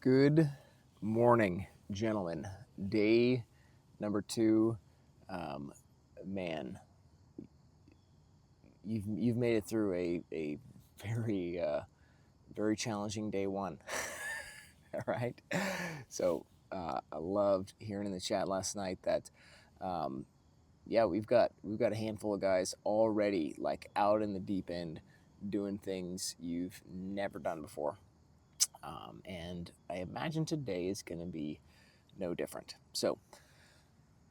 Good morning, gentlemen. Day number 2. Um, Man, you've made it through a very very challenging day 1. All right. So I loved hearing in the chat last night that yeah, we've got a handful of guys already like out in the deep end doing things you've never done before. And I imagine today is going to be no different. So,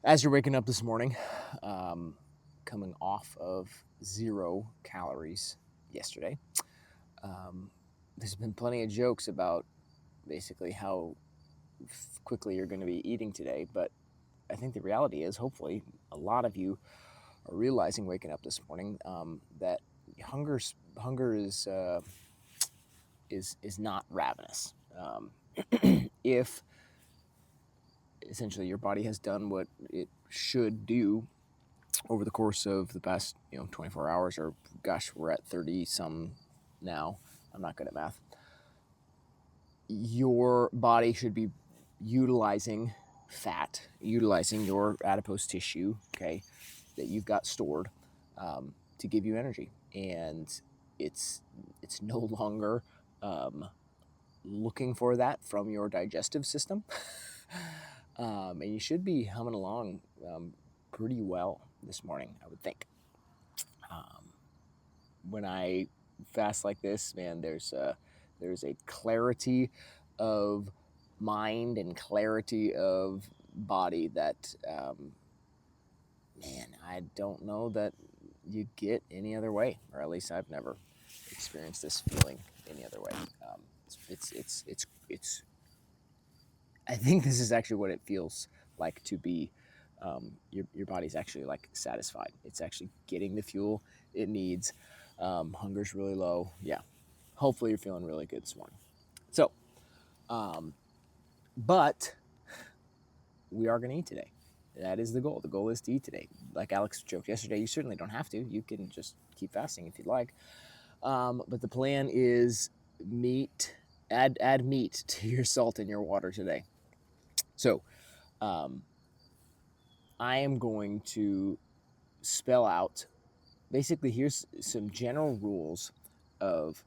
as you're waking up this morning, coming off of 0 calories yesterday, there's been plenty of jokes about basically how quickly you're going to be eating today. But I think the reality is, hopefully, a lot of you are realizing waking up this morning that hunger is not ravenous. If essentially your body has done what it should do over the course of the past 24 hours, or gosh, we're at 30 some now. I'm not good at math. Your body should be utilizing fat, utilizing your adipose tissue, okay, that you've got stored, to give you energy. And it's no longer looking for that from your digestive system. And you should be humming along pretty well this morning, I would think. When I fast like this, man, there's a clarity of mind and clarity of body that, man, I don't know that you get any other way, or at least I've never experienced this feeling any other way. It's I think this is actually what it feels like to be. Your body's actually like satisfied. It's actually getting the fuel it needs. Hunger's really low. Yeah. Hopefully you're feeling really good this morning. So, but we are going to eat today. That is the goal. The goal is to eat today. Like Alex joked yesterday, you certainly don't have to. You can just keep fasting if you'd like. But the plan is meat. Add meat to your salt and your water today. So, I am going to spell out, basically, here's some general rules of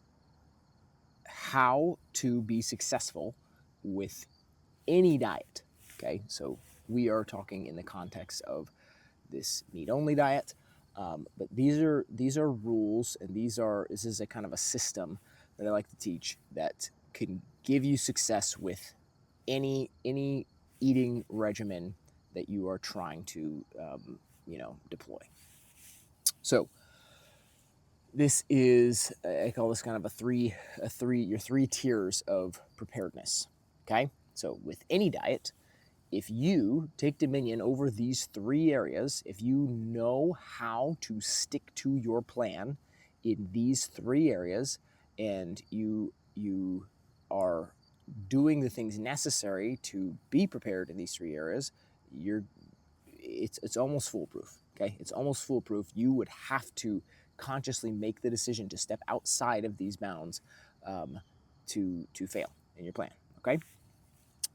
how to be successful with any diet. Okay, so we are talking in the context of this meat only diet, but these are rules, and this is a kind of a system that I like to teach that can give you success with any eating regimen that you are trying to deploy. So this is, I call this kind of your three tiers of preparedness. Okay, so with any diet, if you take dominion over these 3 areas, if you know how to stick to your plan in these 3 areas, and you are doing the things necessary to be prepared in these 3 areas, it's almost foolproof. Okay, it's almost foolproof. You would have to consciously make the decision to step outside of these bounds to fail in your plan. Okay,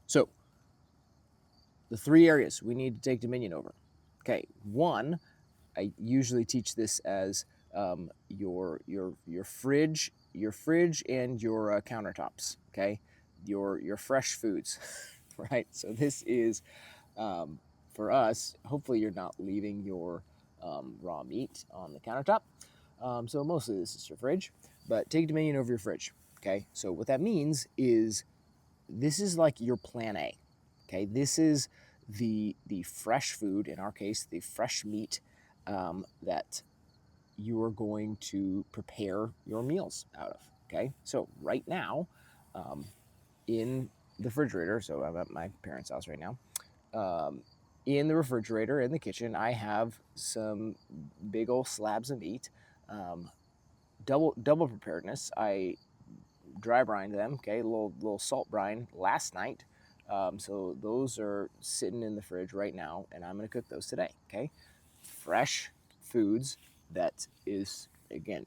so the 3 areas we need to take dominion over. Okay, 1, I usually teach this as your fridge and your countertops. Okay, your fresh foods, right? So this is for us. Hopefully, you're not leaving your raw meat on the countertop. So mostly this is your fridge, but take dominion over your fridge. Okay, so what that means is this is like your plan A. Okay, this is the fresh food, in our case, the fresh meat that you are going to prepare your meals out of. Okay, so right now, in the refrigerator, so I'm at my parents' house right now. In the refrigerator in the kitchen, I have some big old slabs of meat. Double preparedness. I dry brined them. Okay, a little salt brine last night. So those are sitting in the fridge right now, and I'm going to cook those today. Okay, fresh foods. That is, again,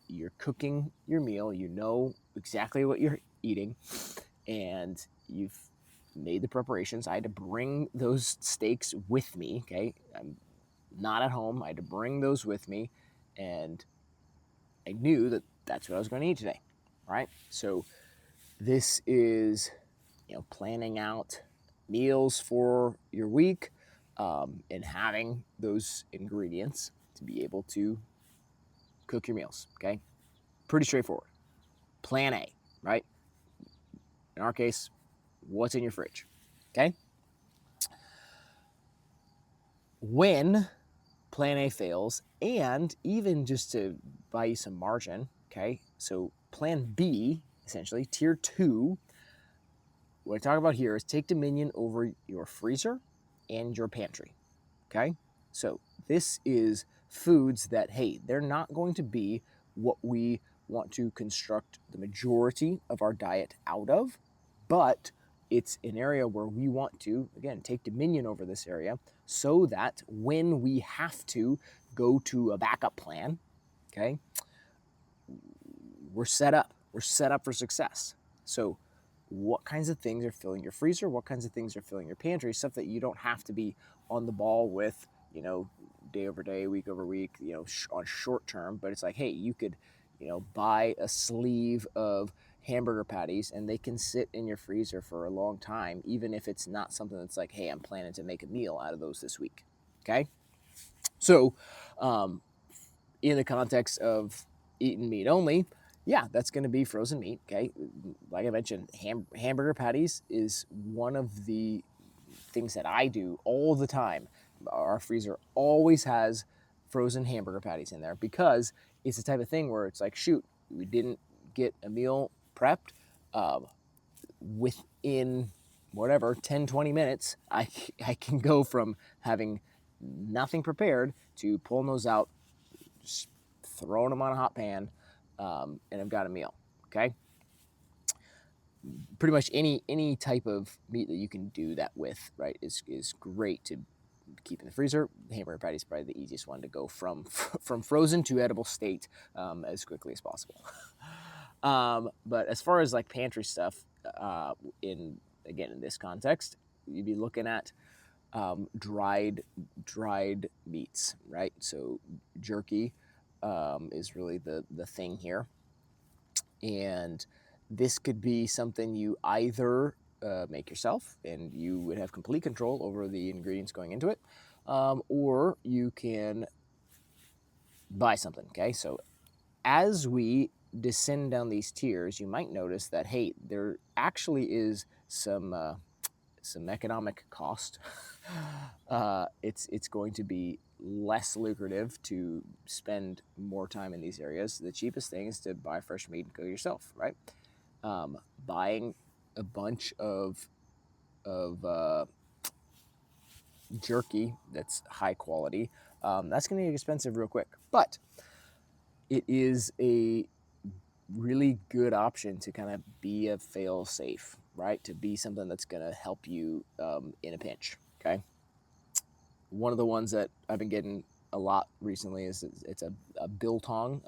you're cooking your meal. You know exactly what you're eating, and you've made the preparations. I had to bring those steaks with me. Okay, I'm not at home. I had to bring those with me, and I knew that that's what I was going to eat today. Right. So this is, planning out meals for your week, and having those ingredients to be able to cook your meals. Okay, pretty straightforward. Plan A, right? In our case, what's in your fridge? Okay. When plan A fails, and even just to buy you some margin, okay, so plan B, essentially, tier 2, what I talk about here is take dominion over your freezer and your pantry, okay? So this is foods that, hey, they're not going to be what we want to construct the majority of our diet out of, but it's an area where we want to, again, take dominion over this area so that when we have to go to a backup plan, okay, we're set up. We're set up for success. So what kinds of things are filling your freezer? What kinds of things are filling your pantry? Stuff that you don't have to be on the ball with, day over day, week over week, on short term. But it's like, hey, you could, buy a sleeve of hamburger patties and they can sit in your freezer for a long time, even if it's not something that's like, hey, I'm planning to make a meal out of those this week. Okay. So, in the context of eating meat only, yeah, that's going to be frozen meat. Okay, like I mentioned, hamburger patties is one of the things that I do all the time. Our freezer always has frozen hamburger patties in there because it's the type of thing where it's like, shoot, we didn't get a meal prepped. Within whatever 10-20 minutes, I can go from having nothing prepared to pulling those out, just throwing them on a hot pan, and I've got a meal. Okay, pretty much any type of meat that you can do that with, right, is great to keep in the freezer. Hamburger patty is probably the easiest one to go from from frozen to edible state, as quickly as possible. But as far as like pantry stuff, in this context, you'd be looking at dried meats, right? So jerky is really the thing here, and this could be something you either make yourself, and you would have complete control over the ingredients going into it, or you can buy something. Okay, so as we descend down these tiers, you might notice that, hey, there actually is some economic cost. It's going to be less lucrative to spend more time in these areas. The cheapest thing is to buy fresh meat and cook it yourself, right? Buying a bunch of jerky that's high quality, that's going to get expensive real quick, but it is a really good option to kind of be a fail safe, right? To be something that's going to help you in a pinch. Okay. One of the ones that I've been getting a lot recently is it's a biltong.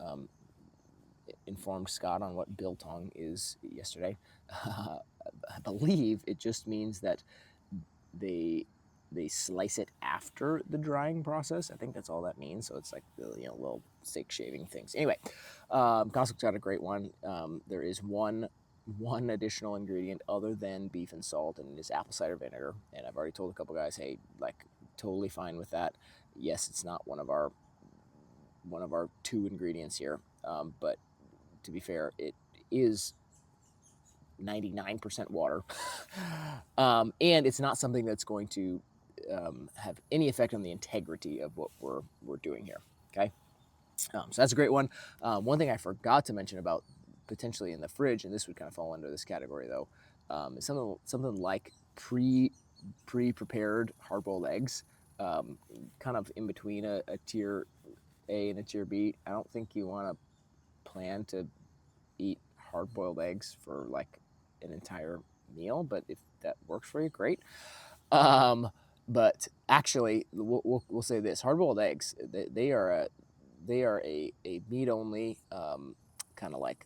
Informed Scott on what biltong is yesterday. I believe it just means that they slice it after the drying process. I think that's all that means. So it's like the little steak shaving things. Anyway, Costco's got a great one. There is one additional ingredient other than beef and salt, and it is apple cider vinegar. And I've already told a couple guys, hey, like, totally fine with that. Yes, it's not one of our two ingredients here, but to be fair, it is 99% water, and it's not something that's going to have any effect on the integrity of what we're doing here. Okay, so that's a great one. One thing I forgot to mention about potentially in the fridge, and this would kind of fall under this category though, is something like pre-prepared hard-boiled eggs, kind of in between a tier A and a tier B. I don't think you want to plan to eat hard-boiled eggs for like an entire meal, but if that works for you, great. But actually, we'll say this: hard-boiled eggs, they are a meat only, kind of like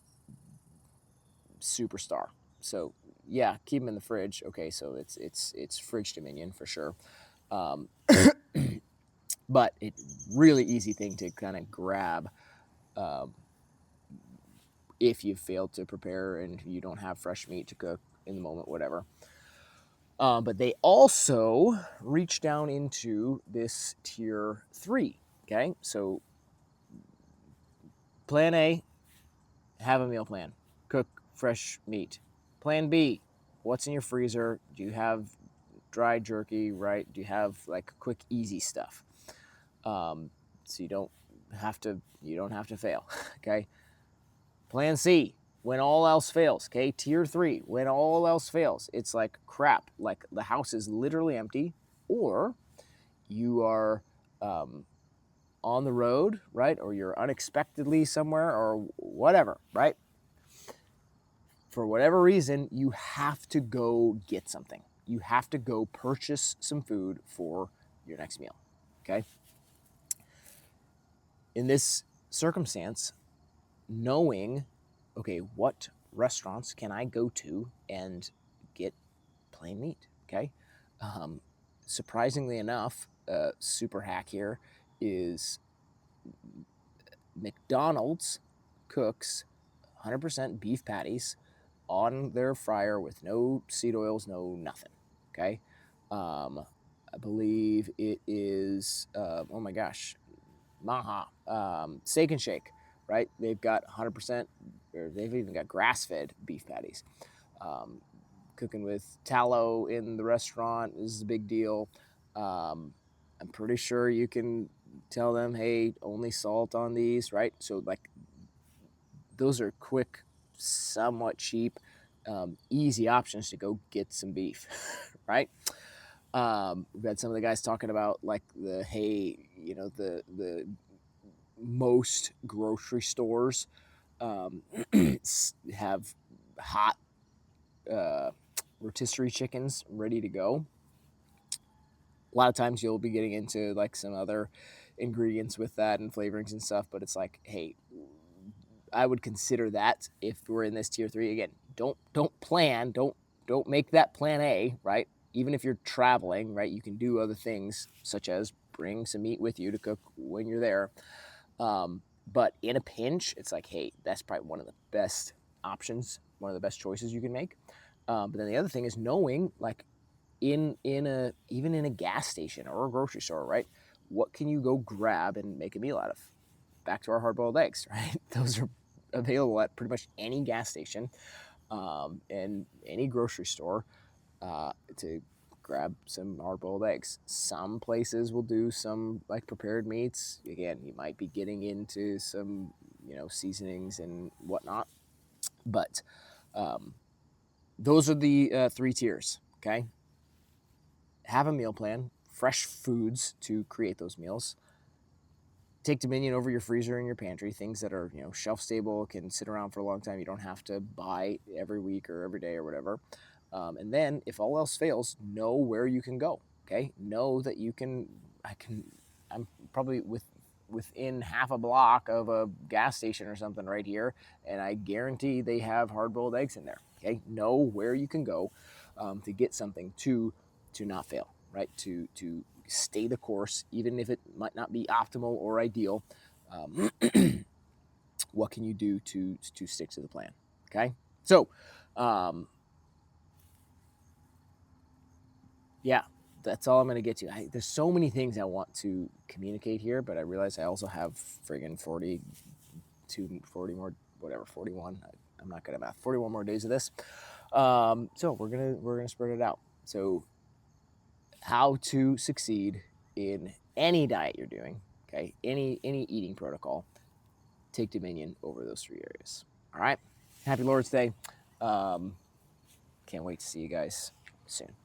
superstar. So yeah, keep them in the fridge. Okay, so it's fridge dominion for sure. Um, but it really easy thing to kind of grab um, if you failed to prepare and you don't have fresh meat to cook in the moment, whatever. But they also reach down into this tier 3. Okay, so plan A, have a meal plan, cook fresh meat. Plan B, what's in your freezer? Do you have dry jerky, right? Do you have like quick, easy stuff? So you don't have to fail. Okay. Plan C, when all else fails. Okay. Tier 3, when all else fails, it's like crap. Like the house is literally empty, or you are on the road, right? Or you're unexpectedly somewhere, or whatever, right? For whatever reason, you have to go get something. You have to go purchase some food for your next meal. Okay. In this circumstance, knowing, okay, what restaurants can I go to and get plain meat? Okay. Um, Surprisingly enough, super hack here is McDonald's cooks 100% beef patties on their fryer with no seed oils, no nothing. Okay. I believe it is, oh my gosh, Maha, Steak and Shake, right? They've got 100%, or they've even got grass fed beef patties. Um, Cooking with tallow in the restaurant is a big deal. I'm pretty sure you can tell them, hey, only salt on these, right? So, like, those are quick, somewhat cheap, easy options to go get some beef, right? We've had some of the guys talking about like the the most grocery stores have hot rotisserie chickens ready to go. A lot of times you'll be getting into like some other ingredients with that and flavorings and stuff, but it's like, hey, I would consider that if we're in this tier 3 again. Don't make that plan A, right? Even if you're traveling, right, you can do other things such as bring some meat with you to cook when you're there. But in a pinch, it's like, hey, that's probably one of the best options, one of the best choices you can make. But then the other thing is knowing, like, in a even in a gas station or a grocery store, right? What can you go grab and make a meal out of? Back to our hard-boiled eggs, right? Those are available at pretty much any gas station and any grocery store to grab some hard-boiled eggs. Some places will do some like prepared meats. Again, you might be getting into some seasonings and whatnot, but those are the 3 tiers. Okay, have a meal plan, fresh foods to create those meals. Take dominion over your freezer and your pantry, things that are shelf stable, can sit around for a long time. You don't have to buy every week or every day or whatever. And then if all else fails, know where you can go. Okay, know that you can. I'm probably within half a block of a gas station or something right here, and I guarantee they have hard-boiled eggs in there. Okay, know where you can go to get something to not fail, right? To stay the course, even if it might not be optimal or ideal. What can you do to stick to the plan? Okay, so yeah, that's all I'm going to get to. There's so many things I want to communicate here, but I realize I also have friggin' 40 more, whatever, 41. I'm not good at math. 41 more days of this. So we're gonna spread it out. So how to succeed in any diet you're doing, okay, any eating protocol, take dominion over those 3 areas. All right. Happy Lord's Day. Can't wait to see you guys soon.